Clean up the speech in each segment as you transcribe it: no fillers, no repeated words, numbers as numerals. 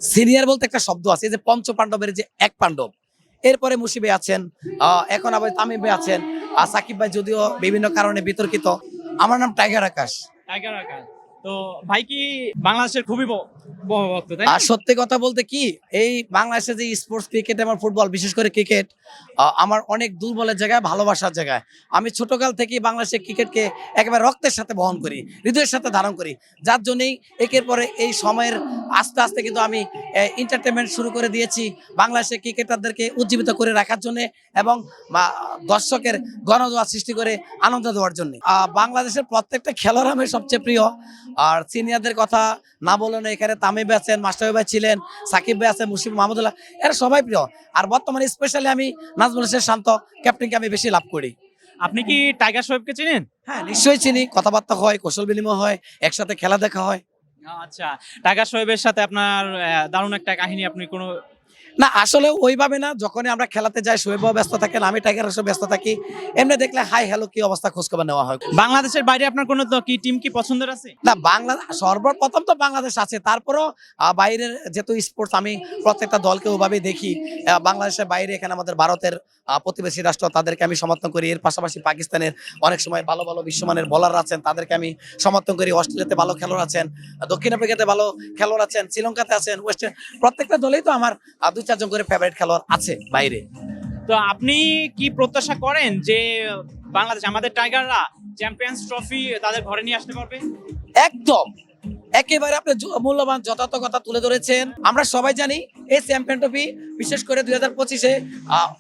Senior বলতে একটা শব্দ আছে, এই যে পঞ্চ পাণ্ডবের যে এক পাণ্ডব, এরপরে মুশিবে আছেন, এখন আবার তামিম ভাই আছেন, আর সাকিব ভাই যদিও বিভিন্ন কারণে বিতর্কিত। আমার নাম টাইগার আকাশ। টাইগার আকাশ। তো ভাই কি বাংলাদেশের খুবই ভক্ত, তাই না? আর সত্যি কথা বলতে কি, এই বাংলাদেশে যে স্পোর্টস ক্রিকেট এবং ফুটবল, বিশেষ করে ক্রিকেট, আমার অনেক দুর্বলের জায়গায়, ভালোবাসার জায়গায়। আমি ছোটকাল থেকেই বাংলাদেশের ক্রিকেটকে একেবারে রক্তের সাথে বহন করি, হৃদয়ের সাথে ধারণ করি। যার জন্যই একের পরে এই সময়ের আস্তে আস্তে কিন্তু আমি এন্টারটেনমেন্ট শুরু করে দিয়েছি বাংলাদেশের ক্রিকেটারদেরকে উজ্জীবিত করে রাখার জন্য এবং দর্শকের গণজোয়ার সৃষ্টি করে আনন্দ দেওয়ার জন্য। বাংলাদেশের প্রত্যেকটা খেলোয়াড় আমার সবচেয়ে প্রিয়। আর সিনিয়রদের কথা না বলে না, এখানে তামিম ভাই আছেন, মাস্টার ভাই ছিলেন, সাকিব ভাই আছেন, মুশফিক মাহমুদুল্লাহ, এরা সবাই প্রিয়। আর বর্তমানে স্পেশালি আমি নাজমুল হোসেন শান্ত ক্যাপ্টেনকে আমি বেশি লাভ করি। আপনি কি টাইগার শরীফকে চিনেন? হ্যাঁ, নিশ্চয়ই চিনি, কথাবার্তা হয়, কৌশল বিনিময় হয়, একসাথে খেলা দেখা হয়। আচ্ছা, টাইগার শরীফের সাথে আপনার দারুণ একটা কাহিনী, আপনি কোনো না, আসলে ওইভাবে না। যখনই আমরা খেলাতে যাই, শোয়েবও ব্যস্ত থাকেন, আমি টাইগার হিসেবে ব্যস্ত থাকি। এমনি দেখলে হাই হ্যালো কি অবস্থা খোঁজখবর নেওয়া হয়। বাংলাদেশের বাইরে আপনার কোনো কি টিম কি পছন্দের আছে? না, সর্বপ্রথম তো বাংলাদেশ আছে, তারপরও বাইরের যেহেতু স্পোর্টস, আমি প্রত্যেকটা দলকে ওভাবে দেখি। বাংলাদেশের বাইরে এখানে আমাদের ভারতের প্রতিবেশী রাষ্ট্র, তাদেরকে আমি সমর্থন করি। এর পাশাপাশি পাকিস্তানের অনেক সময় ভালো ভালো বিশ্বমানের বোলার আছেন, তাদেরকে আমি সমর্থন করি। অস্ট্রেলিয়াতে ভালো খেলোয়াড় আছেন, দক্ষিণ আফ্রিকাতে ভালো খেলোয়াড় আছেন, শ্রীলঙ্কাতে আছেন, ওয়েস্টার্ন, প্রত্যেকটা দলেই তো আমার 2-4 জন করে ফেভারিট খেলোয়াড় আছে বাইরে। তো আপনি কি প্রত্যাশা করেন যে বাংলাদেশ, আমাদের টাইগাররা চ্যাম্পিয়ন্স ট্রফি তাদের ঘরে নিয়ে আসতে পারবে? একদম, একেবারে আপনি মূল্যবান যথার্থ কথা তুলে ধরেছেন। আমরা সবাই জানি এই চ্যাম্পিয়ন ট্রফি বিশেষ করে 2025-এ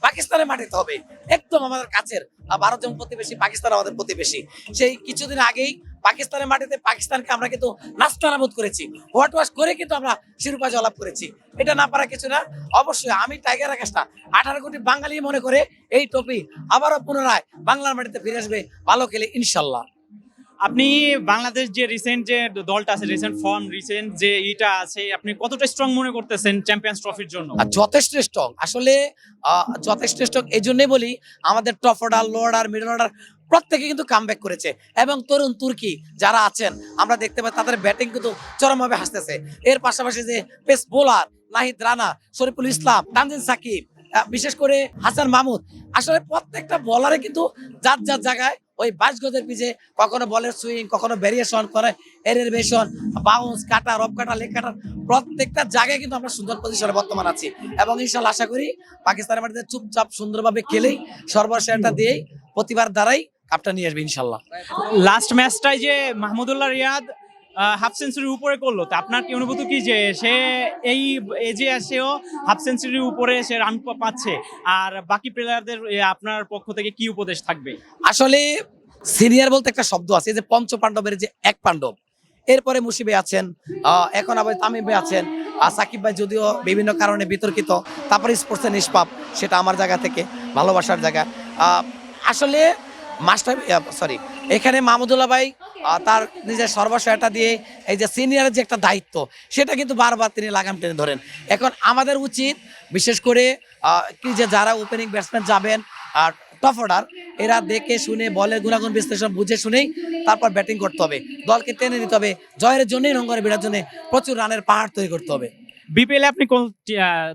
পাকিস্তানের মাটিতে হবে। একদম আমাদের কাছের ভারত যেমন প্রতিবেশী, পাকিস্তান আমাদের প্রতিবেশী। সেই কিছুদিন আগেই পাকিস্তানের মাটিতে পাকিস্তানকে আমরা কিন্তু নাস্তানাবুদ করেছি, হোয়াট ওয়াশ করে কিন্তু আমরা শিরোপা জয়লাভ করেছি। এটা না পারা কিছু না। অবশ্যই আমি টাইগার আকাশটা 18 কোটি বাঙালি মনে করে এই ট্রফি আবারও পুনরায় বাংলার মাটিতে ফিরে আসবে ভালো খেলে, ইনশাল্লাহ। আপনি বাংলাদেশ যে রিসেন্ট যে দলটা আছে, রিসেন্ট ফর্ম, রিসেন্ট যে ইটা আছে, আপনি কতটা স্ট্রং মনে করতেছেন চ্যাম্পিয়ন্স ট্রফির জন্য? আর যথেষ্ট স্ট্রং, আসলে যথেষ্ট স্ট্রং এই জন্যই বলি, আমাদের টপ অর্ডার, লো অর্ডার, মিডল অর্ডার প্রত্যেকে কিন্তু কামব্যাক করেছে। এবং তরুণ তুর্কি যারা আছেন আমরা দেখতে পাই, তাদের ব্যাটিং কিন্তু চরমভাবে হাসতেছে। এর পাশাপাশি যে পেস বোলার নাহিদ রানা, শরীফুল ইসলাম, তানজিম সাকিব, বিশেষ করে হাসান মাহমুদ, আসলে প্রত্যেকটা বলারে কিন্তু যার যার জায়গায় ওই 22 গজের পিছে কখনো বলের সুইং, কখনো ভেরিয়েশন করে, এরিয়েশন, বাউন্স, কাটা, রব কাটা, লেগ কাটা, প্রত্যেকটা জায়গায় কিন্তু আমরা সুন্দর পজিশনে বর্তমান আছি। এবং ইনশাআল্লাহ আশা করি পাকিস্তানের মাটিতে চুপচাপ সুন্দরভাবে খেলেই, সর্বশেষটা দিয়েই, প্রতিবার দ্বারাই কাপটা নিয়ে আসবে ইনশাআল্লাহ। লাস্ট ম্যাচটাই যে মাহমুদুল্লাহ রিয়াদ হাফ সেঞ্চুরির উপরে করলো, তো আপনার কি অনুভূতি কি যে সে এই এজে এসেও হাফ সেঞ্চুরির উপরে সে রান পাচ্ছে, আর বাকি প্লেয়ারদের আপনার পক্ষ থেকে কি উপদেশ থাকবে? আসলে সিনিয়র বলতে একটা শব্দ আছে, এই যে পঞ্চ পাণ্ডবের যে এক পাণ্ডব, এরপরে মুশিবে আছেন, এখন আবার তামিম ভাই আছেন, আর সাকিব ভাই যদিও বিভিন্ন কারণে বিতর্কিত। তারপরে স্পোর্টসের নিষ্পাপ, সেটা আমার জায়গা থেকে ভালোবাসার জায়গা। আসলে এখানে মাহমুদুল্লাহ ভাই তার নিজের সর্বস্বটা দিয়ে এই যে সিনিয়রের যে একটা দায়িত্ব, সেটা কিন্তু বারবার তিনি লাগাম টেনে ধরেন। এখন আমাদের উচিত বিশেষ করে কি যে যারা ওপেনিং ব্যাটসম্যান যাবেন আর টপ অর্ডার, এরা দেখে শুনে বলের গুণাগুণ বিশ্লেষণ বুঝে শুনেই তারপর ব্যাটিং করতে হবে, দলকে টেনে নিতে হবে, জয়ের জন্যই রঙ্গনে বেড়ার জন্য প্রচুর রানের পাহাড় তৈরি করতে হবে। বিপিএল আপনি কোন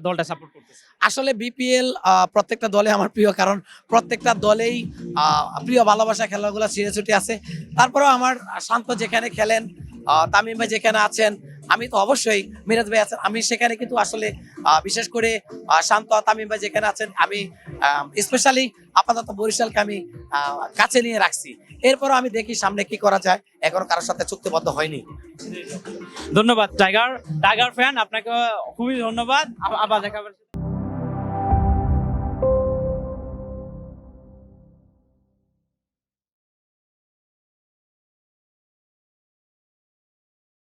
দলটা সাপোর্ট করতেছেন? আসলে বিপিএল প্রত্যেকটা দলে আমার প্রিয়, কারণ প্রত্যেকটা দলেই প্রিয় ভালোবাসা খেলাগুলো ছিঁড়ে ছুটে আছে। তারপরেও আমার শান্ত যেখানে খেলেন, তামিম ভাই যেখানে আছেন, আমি তো অবশ্যই, মিরাজ ভাই আছেন, আমি সেখানে কিন্তু আসলে বিশেষ করে শান্ত, তামিম ভাই যেখানে আছেন, আমি স্পেশালি আপাতত বরিশালকে আমি কাছে নিয়ে রাখছি। এরপরও আমি দেখি সামনে কি করা যায়, এখনো কারোর সাথে চুক্তিবদ্ধ হয়নি। ধন্যবাদ টাইগার ফ্যান, আপনাকে খুবই ধন্যবাদ। আবার দেখা